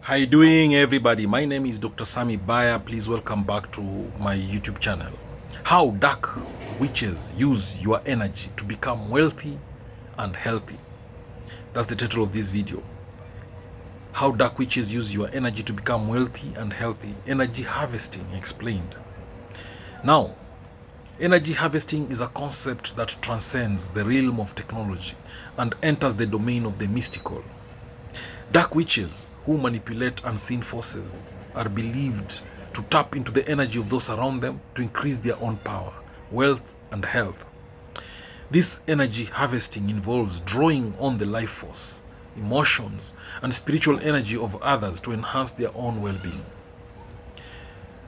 How you doing, everybody? My name is Dr. Sami Baya. Please welcome back to my YouTube channel. How dark witches use your energy to become wealthy and healthy. That's the title of this video. How dark witches use your energy to become wealthy and healthy. Energy harvesting explained. Now, energy harvesting is a concept that transcends the realm of technology and enters the domain of the mystical. Dark witches who manipulate unseen forces are believed to tap into the energy of those around them to increase their own power, wealth, and health. This energy harvesting involves drawing on the life force, emotions, and spiritual energy of others to enhance their own well-being.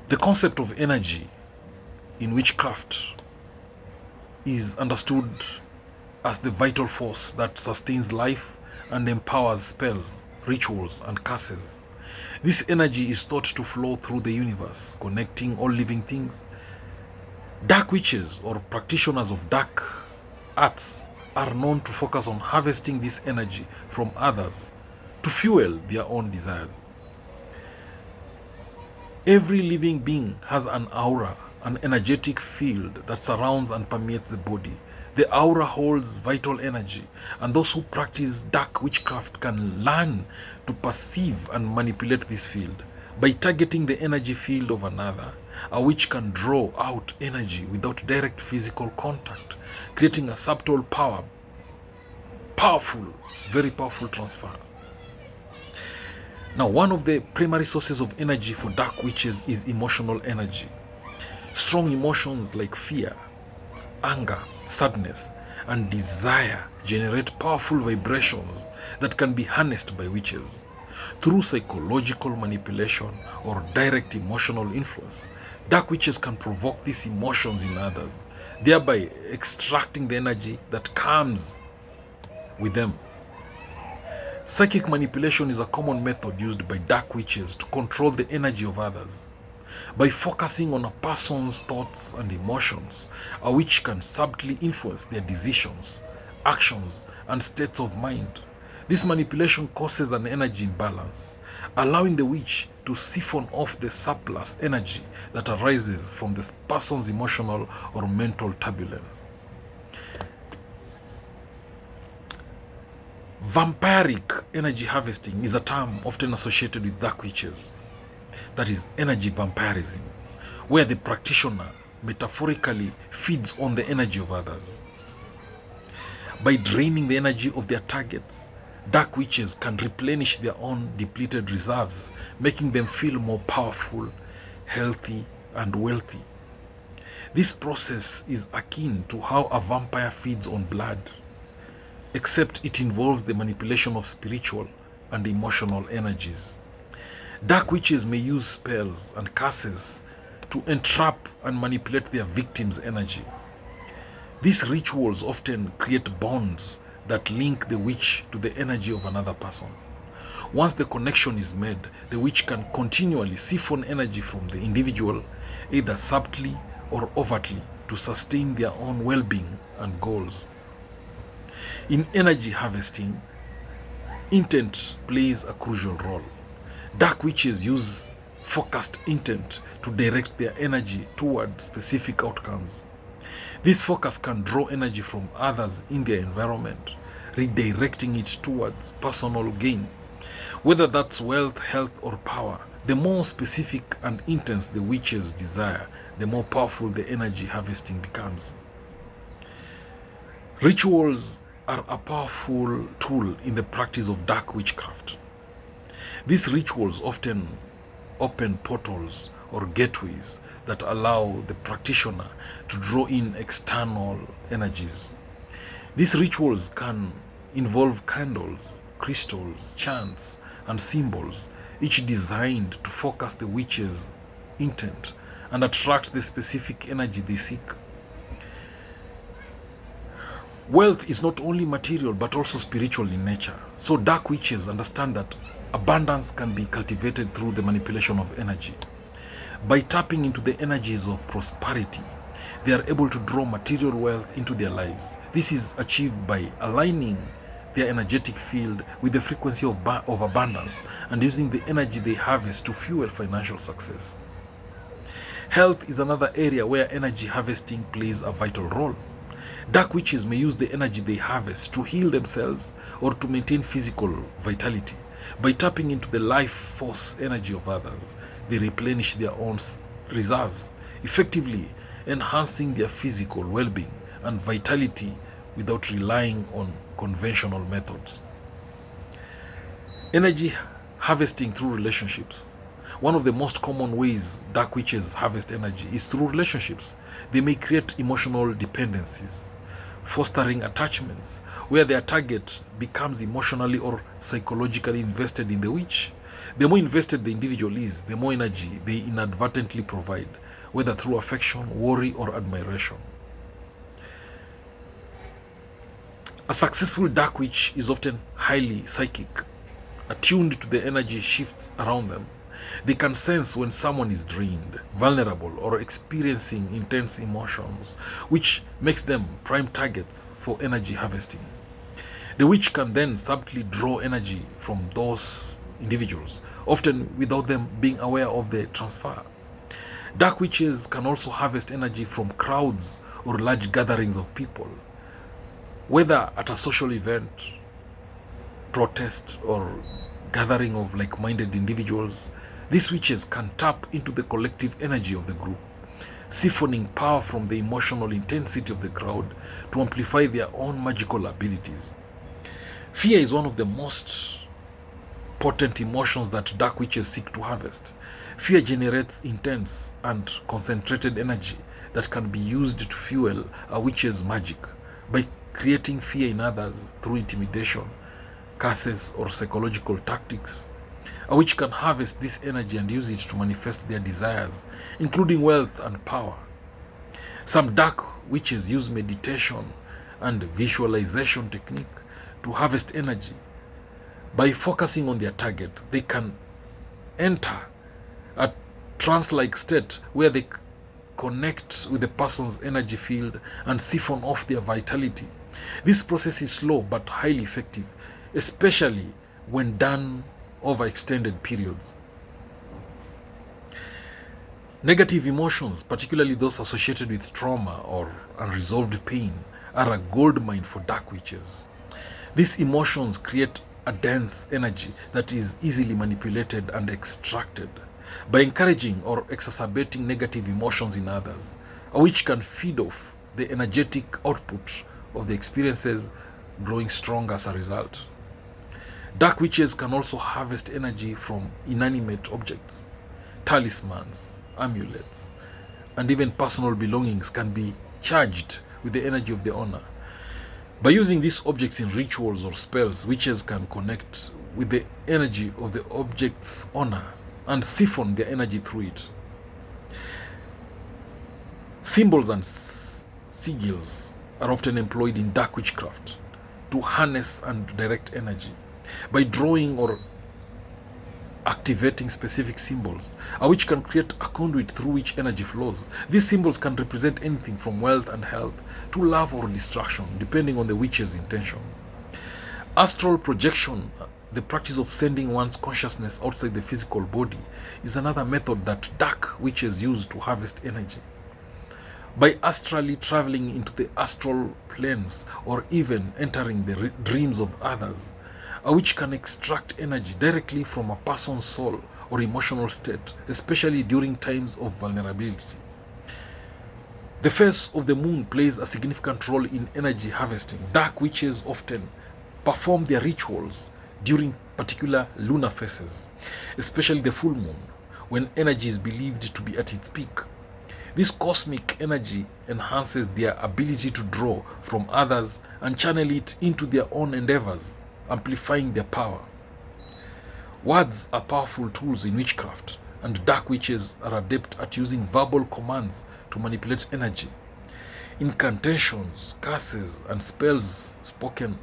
The concept of energy in witchcraft is understood as the vital force that sustains life and empowers spells, rituals, and curses. This energy is thought to flow through the universe, connecting all living things. Dark witches or practitioners of dark arts are known to focus on harvesting this energy from others to fuel their own desires. Every living being has an aura, an energetic field that surrounds and permeates the body. The aura holds vital energy, and those who practice dark witchcraft can learn to perceive and manipulate this field. By targeting the energy field of another, a witch can draw out energy without direct physical contact, creating a subtle very powerful transfer. Now, one of the primary sources of energy for dark witches is emotional energy. Strong emotions like fear, anger, sadness, and desire generate powerful vibrations that can be harnessed by witches. Through psychological manipulation or direct emotional influence, dark witches can provoke these emotions in others, thereby extracting the energy that comes with them. Psychic manipulation is a common method used by dark witches to control the energy of others. By focusing on a person's thoughts and emotions, a witch can subtly influence their decisions, actions, and states of mind. This manipulation causes an energy imbalance, allowing the witch to siphon off the surplus energy that arises from this person's emotional or mental turbulence. Vampiric energy harvesting is a term often associated with dark witches. That is energy vampirism, where the practitioner metaphorically feeds on the energy of others. By draining the energy of their targets, dark witches can replenish their own depleted reserves, making them feel more powerful, healthy, and wealthy. This process is akin to how a vampire feeds on blood, except it involves the manipulation of spiritual and emotional energies. Dark witches may use spells and curses to entrap and manipulate their victims' energy. These rituals often create bonds that link the witch to the energy of another person. Once the connection is made, the witch can continually siphon energy from the individual, either subtly or overtly, to sustain their own well-being and goals. In energy harvesting, intent plays a crucial role. Dark witches use focused intent to direct their energy toward specific outcomes. This focus can draw energy from others in their environment, redirecting it towards personal gain. Whether that's wealth, health, or power, the more specific and intense the witch's desire, the more powerful the energy harvesting becomes. Rituals are a powerful tool in the practice of dark witchcraft. These rituals often open portals or gateways that allow the practitioner to draw in external energies. These rituals can involve candles, crystals, chants, and symbols, each designed to focus the witch's intent and attract the specific energy they seek. Wealth is not only material but also spiritual in nature. So dark witches understand that abundance can be cultivated through the manipulation of energy. By tapping into the energies of prosperity, they are able to draw material wealth into their lives. This is achieved by aligning their energetic field with the frequency of abundance and using the energy they harvest to fuel financial success. Health is another area where energy harvesting plays a vital role. Dark witches may use the energy they harvest to heal themselves or to maintain physical vitality. By tapping into the life force energy of others, they replenish their own reserves, effectively enhancing their physical well-being and vitality without relying on conventional methods. Energy harvesting through relationships. One of the most common ways dark witches harvest energy is through relationships. They may create emotional dependencies, fostering attachments where their target becomes emotionally or psychologically invested in the witch. The more invested the individual is, the more energy they inadvertently provide, whether through affection, worry, or admiration. A successful dark witch is often highly psychic, attuned to the energy shifts around them. They can sense when someone is drained, vulnerable, or experiencing intense emotions, which makes them prime targets for energy harvesting. The witch can then subtly draw energy from those individuals, often without them being aware of the transfer. Dark witches can also harvest energy from crowds or large gatherings of people, whether at a social event, protest, or gathering of like-minded individuals. These witches can tap into the collective energy of the group, siphoning power from the emotional intensity of the crowd to amplify their own magical abilities. Fear is one of the most potent emotions that dark witches seek to harvest. Fear generates intense and concentrated energy that can be used to fuel a witch's magic by creating fear in others through intimidation, curses, or psychological tactics. A witch can harvest this energy and use it to manifest their desires, including wealth and power. Some dark witches use meditation and visualization technique to harvest energy. By focusing on their target, they can enter a trance-like state where they connect with the person's energy field and siphon off their vitality. This process is slow but highly effective, especially when done over extended periods. Negative emotions, particularly those associated with trauma or unresolved pain, are a goldmine for dark witches. These emotions create a dense energy that is easily manipulated and extracted. By encouraging or exacerbating negative emotions in others, a witch can feed off the energetic output of the experiences, growing strong as a result. Dark witches can also harvest energy from inanimate objects. Talismans, amulets, and even personal belongings can be charged with the energy of the owner. By using these objects in rituals or spells, witches can connect with the energy of the object's owner and siphon their energy through it. Symbols and sigils are often employed in dark witchcraft to harness and direct energy. By drawing or activating specific symbols, a witch can create a conduit through which energy flows. These symbols can represent anything from wealth and health to love or destruction, depending on the witch's intention. Astral projection, the practice of sending one's consciousness outside the physical body, is another method that dark witches use to harvest energy. By astrally traveling into the astral planes or even entering the dreams of others, a witch can extract energy directly from a person's soul or emotional state, especially during times of vulnerability. The phase of the moon plays a significant role in energy harvesting. Dark witches often perform their rituals during particular lunar phases, especially the full moon, when energy is believed to be at its peak. This cosmic energy enhances their ability to draw from others and channel it into their own endeavors, amplifying their power. Words are powerful tools in witchcraft, and dark witches are adept at using verbal commands to manipulate energy. Incantations, curses, and spells spoken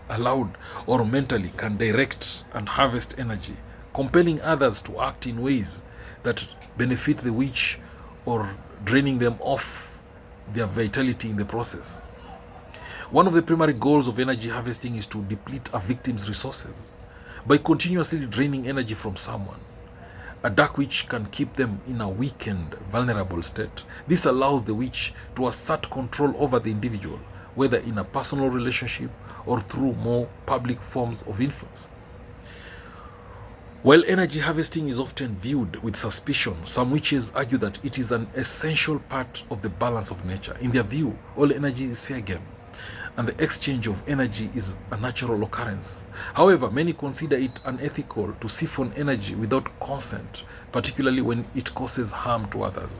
aloud or mentally can direct and harvest energy, compelling others to act in ways that benefit the witch or draining them of their vitality in the process. One of the primary goals of energy harvesting is to deplete a victim's resources. By continuously draining energy from someone, a dark witch can keep them in a weakened, vulnerable state. This allows the witch to assert control over the individual, whether in a personal relationship or through more public forms of influence. While energy harvesting is often viewed with suspicion, some witches argue that it is an essential part of the balance of nature. In their view, all energy is fair game, and the exchange of energy is a natural occurrence. However, many consider it unethical to siphon energy without consent, particularly when it causes harm to others.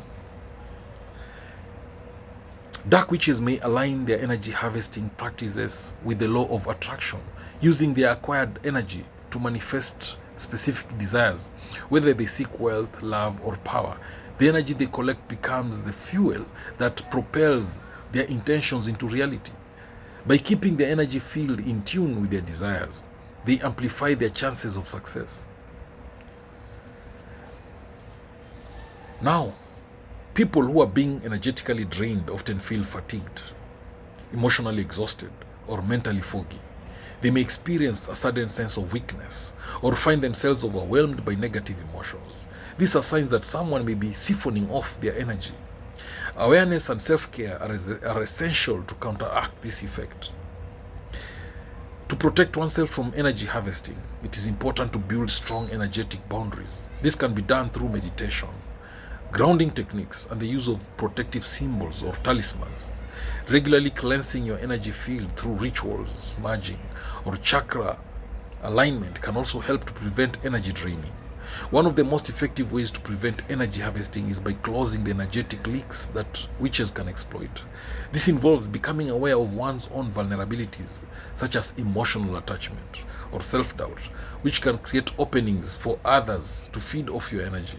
Dark witches may align their energy harvesting practices with the law of attraction, using their acquired energy to manifest specific desires, whether they seek wealth, love, or power. The energy they collect becomes the fuel that propels their intentions into reality. By keeping their energy field in tune with their desires, they amplify their chances of success. Now, people who are being energetically drained often feel fatigued, emotionally exhausted, or mentally foggy. They may experience a sudden sense of weakness or find themselves overwhelmed by negative emotions. These are signs that someone may be siphoning off their energy. Awareness and self-care are essential to counteract this effect. To protect oneself from energy harvesting, it is important to build strong energetic boundaries. This can be done through meditation, grounding techniques, and the use of protective symbols or talismans. Regularly cleansing your energy field through rituals, smudging, or chakra alignment can also help to prevent energy draining. One of the most effective ways to prevent energy harvesting is by closing the energetic leaks that witches can exploit. This involves becoming aware of one's own vulnerabilities, such as emotional attachment or self-doubt, which can create openings for others to feed off your energy.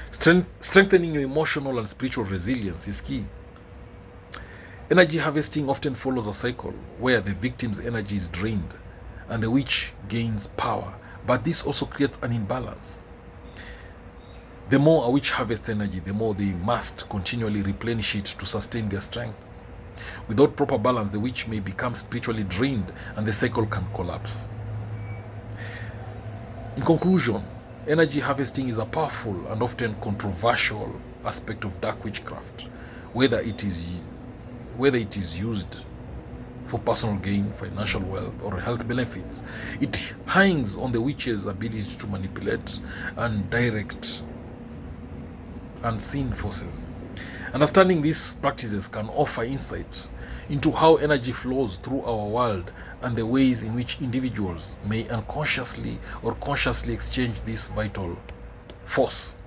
Strengthening your emotional and spiritual resilience is key. Energy harvesting often follows a cycle where the victim's energy is drained and the witch gains power, but this also creates an imbalance. The more a witch harvests energy, the more they must continually replenish it to sustain their strength. Without proper balance, the witch may become spiritually drained and the cycle can collapse. In conclusion, energy harvesting is a powerful and often controversial aspect of dark witchcraft, whether it is used for personal gain, financial wealth, or health benefits. It hangs on the witch's ability to manipulate and direct unseen forces. Understanding these practices can offer insight into how energy flows through our world and the ways in which individuals may unconsciously or consciously exchange this vital force.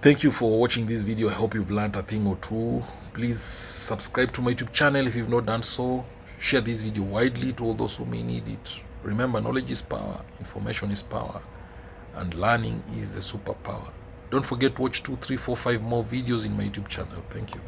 Thank you for watching this video. I hope you've learned a thing or two. Please subscribe to my YouTube channel if you've not done so. Share this video widely to all those who may need it. Remember, knowledge is power, information is power, and learning is the superpower. Don't forget to watch 2, 3, 4, 5 more videos in my YouTube channel. Thank you.